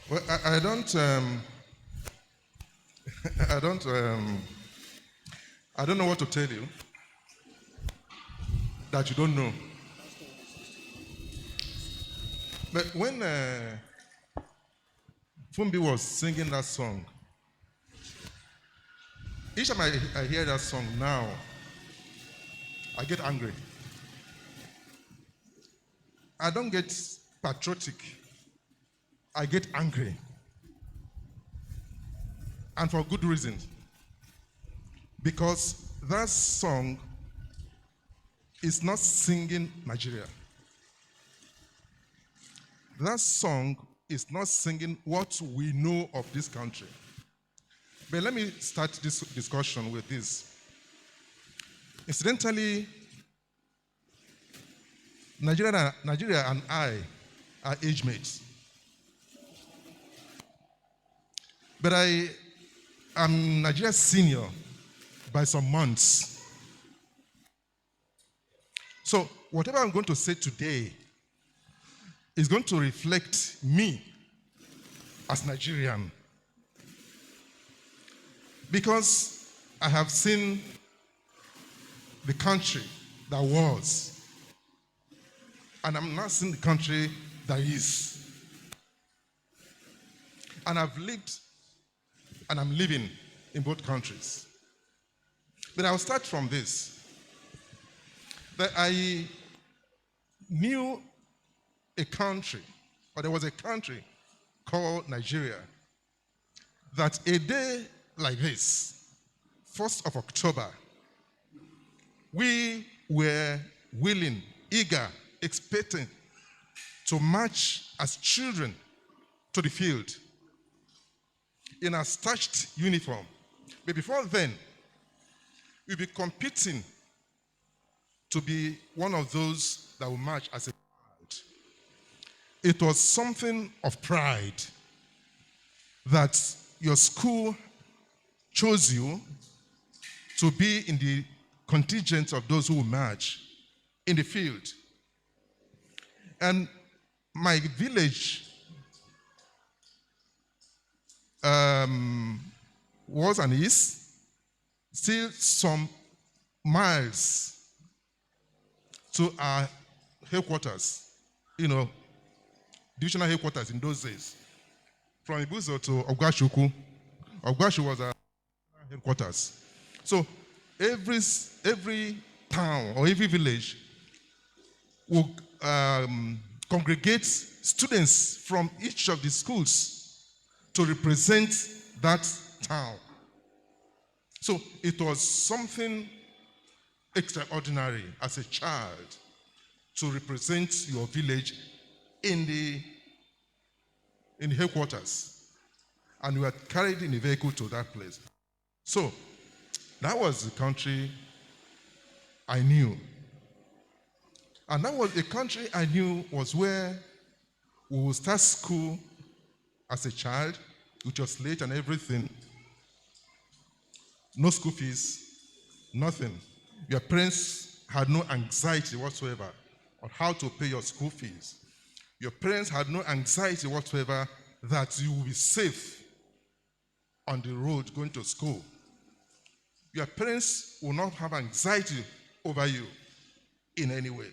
Well, I don't, I don't, I don't know what to tell you that you don't know. But when Fumbi was singing that song, each time I hear that song now, I get angry. I don't get patriotic. I get angry, and for good reason. Because that song is not singing Nigeria. That song is not singing what we know of this country. But let me start this discussion with this. Incidentally, Nigeria and I are age mates. But I am Nigeria's senior by some months. So whatever I'm going to say today is going to reflect me as Nigerian. Because I have seen the country that was, and I'm not seeing the country that is. And I've lived and I'm living in both countries. But I'll start from this. That I knew a country, or there was a country called Nigeria, that a day like this, 1st of October, we were willing, eager, expecting to march as children to the field in a starched uniform. But before then, we'll be competing to be one of those that will march as a child. It was something of pride that your school chose you to be in the contingent of those who will march in the field. And my village was and is still some miles to our headquarters, divisional headquarters in those days. From Ibuzo to Ogwashuku. Ogwashu was our headquarters. So every town or every village will congregate students from each of the schools to represent that town. So it was something extraordinary as a child to represent your village in the headquarters. And you were carried in a vehicle to that place. So that was the country I knew. And that was a country I knew was where we would start school as a child, which was late and everything. No school fees, nothing. Your parents had no anxiety whatsoever on how to pay your school fees. Your parents had no anxiety whatsoever that you will be safe on the road going to school. Your parents will not have anxiety over you in any way.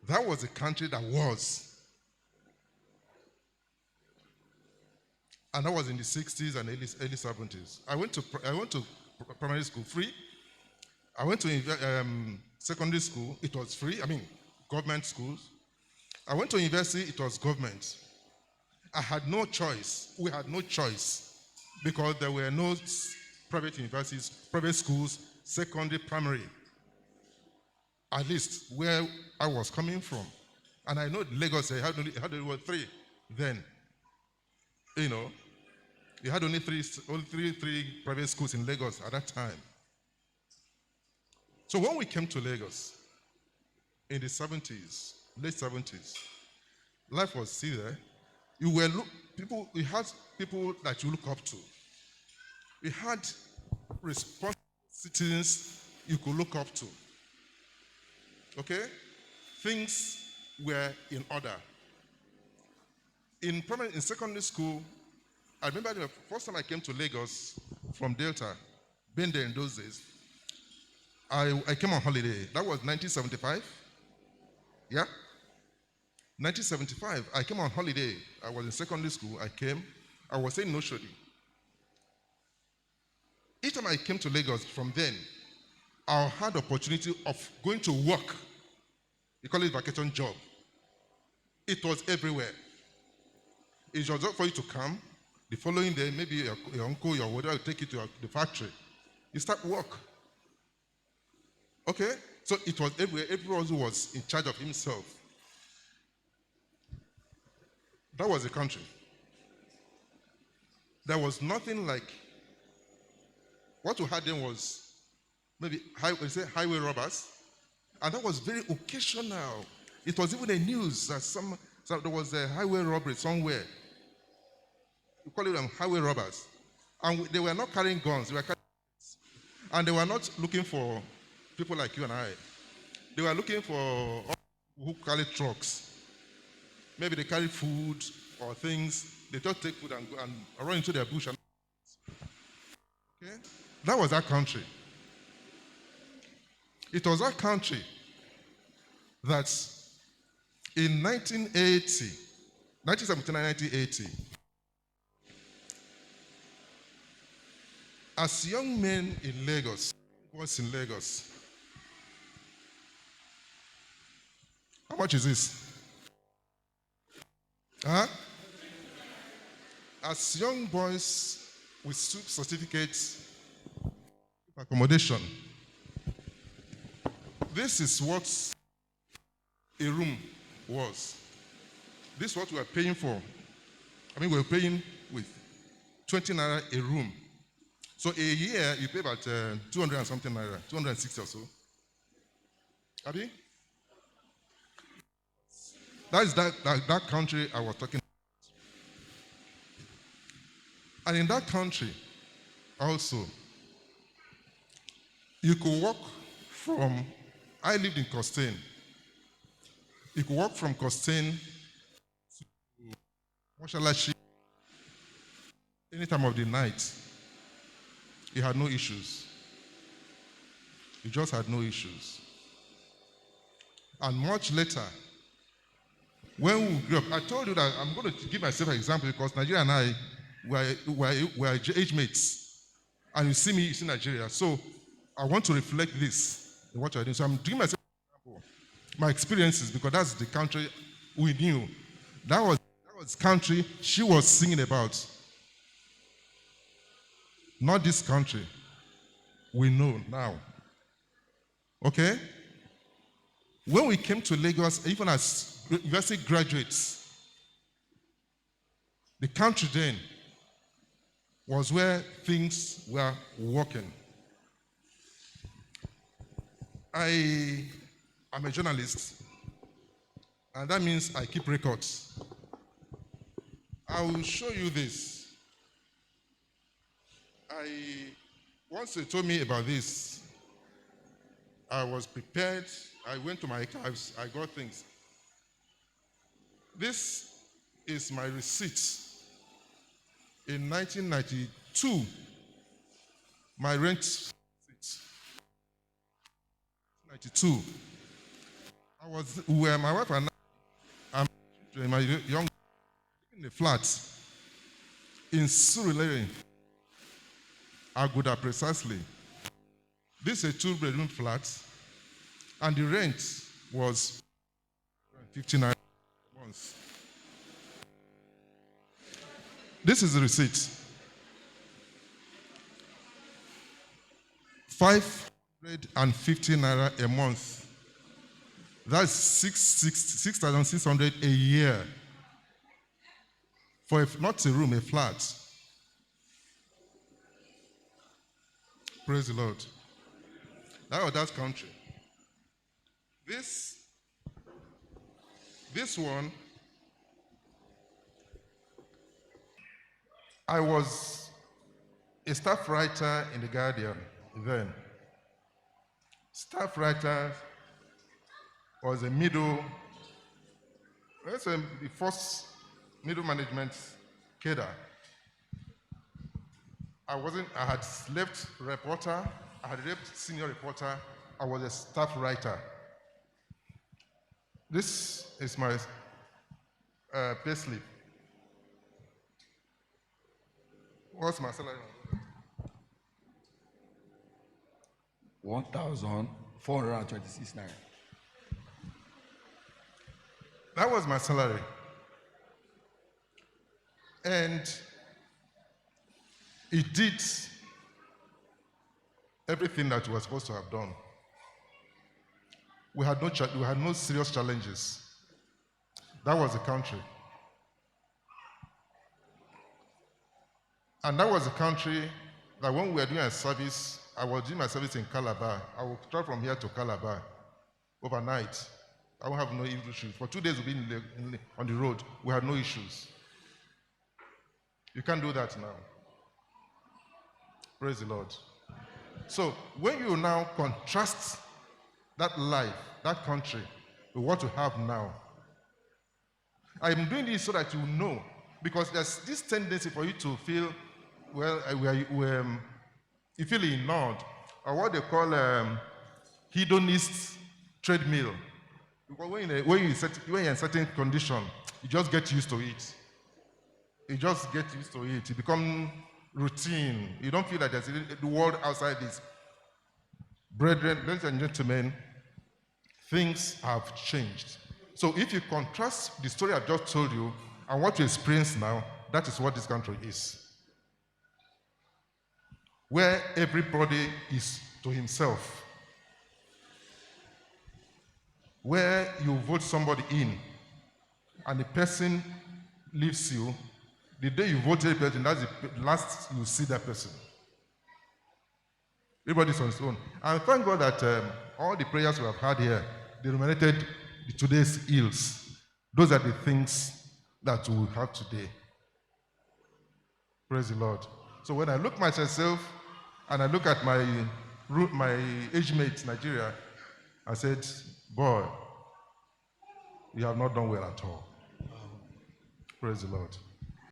That was the country that was. And that was in the 60s and early 70s. I went to primary school free. I went to secondary school, it was free. I mean, government schools. I went to university, it was government. I had no choice. We had no choice because there were no private universities, private schools, secondary, primary. At least where I was coming from. And I know Lagos, they had only three then. They had only three private schools in Lagos at that time. So when we came to Lagos in the 70s, late 70s, life was still there. We had people that you look up to. We had responsible citizens you could look up to. Okay? Things were in order. In secondary school, I remember the first time I came to Lagos from Delta, been there in those days. I came on holiday. That was 1975. Yeah? 1975. I came on holiday. I was in secondary school. I came. I was saying no Shodi. Each time I came to Lagos from then, I had the opportunity of going to work. We call it vacation job. It was everywhere. It was just for you to come. The following day, maybe your uncle, your whatever will take you to the factory. You start work. Okay? So it was everywhere. Everyone was in charge of himself. That was the country. There was nothing like what we had then was maybe highway robbers, and that was very occasional. It was even a news that there was a highway robbery somewhere. We call them highway robbers, and they were not carrying guns. They were carrying guns. And they were not looking for people like you and I. They were looking for who carry trucks. Maybe they carry food or things. They just take food and go and run into their bush. Okay? That was that country. It was that country that in 1980, as young men in Lagos, boys in Lagos, how much is this? Huh? As young boys with certificates, accommodation, this is what a room was. This is what we were paying for. We were paying with 20 naira a room. So a year, you pay about 200 and something naira, 260 or so. Abi? That is that country I was talking about. And in that country, also, you could walk from, I lived in Costain. You could walk from Costain to Moshalashi any time of the night. You had no issues. You just had no issues. And much later, when we grew up, I told you that I'm going to give myself an example because Nigeria and I were age mates. And you see me, you see Nigeria. So I want to reflect this in what you're doing. So I'm giving myself an example, my experiences, because that's the country we knew. That was the country she was singing about. Not this country we know now. Okay? When we came to Lagos, even as university graduates, the country then was where things were working. I am a journalist, and that means I keep records. I will show you this. Once they told me about this, I was prepared. I went to my archives. I got things. This is my receipt. In 1992, my rent receipt. 92. My wife and I, and my young, in a flat in Surulere, Aguda precisely. This is a 2-bedroom flat, and the rent was 59 a month. This is the receipt. 550 naira a month. That's 6,600 a year. For not a room, a flat. Praise the Lord. That was that country. This one, I was a staff writer in The Guardian then. Staff writer was the first middle management cadre. I had left reporter, I had left senior reporter, I was a staff writer. This is my payslip. What's my salary? 1,426 naira. That was my salary. And it did everything that we were supposed to have done. We had no serious challenges. That was the country. And that was the country that when we were doing a service, I was doing my service in Calabar. I would travel from here to Calabar overnight. I won't have no issues. For 2 days we've been on the road. We had no issues. You can't do that now. Praise the Lord. So when you now contrast that life, that country, with what you have now, I'm doing this so that you know, because there's this tendency for you to feel, well, you feel ignored, or what they call hedonist treadmill. Because when you're in a certain condition, you just get used to it. You just get used to it. It becomes routine. You don't feel like there's the world outside this. Brethren, ladies and gentlemen, things have changed. So if you contrast the story I've just told you and what you experience now, that is what this country is. Where everybody is to himself. Where you vote somebody in and the person leaves you, the day you vote a person, that's the last you see that person. Everybody's on his own. And thank God that all the prayers we have had here, they illuminated today's ills. Those are the things that we have today. Praise the Lord. So when I look at myself and I look at my age mate, Nigeria, I said, boy, you have not done well at all. Praise the Lord.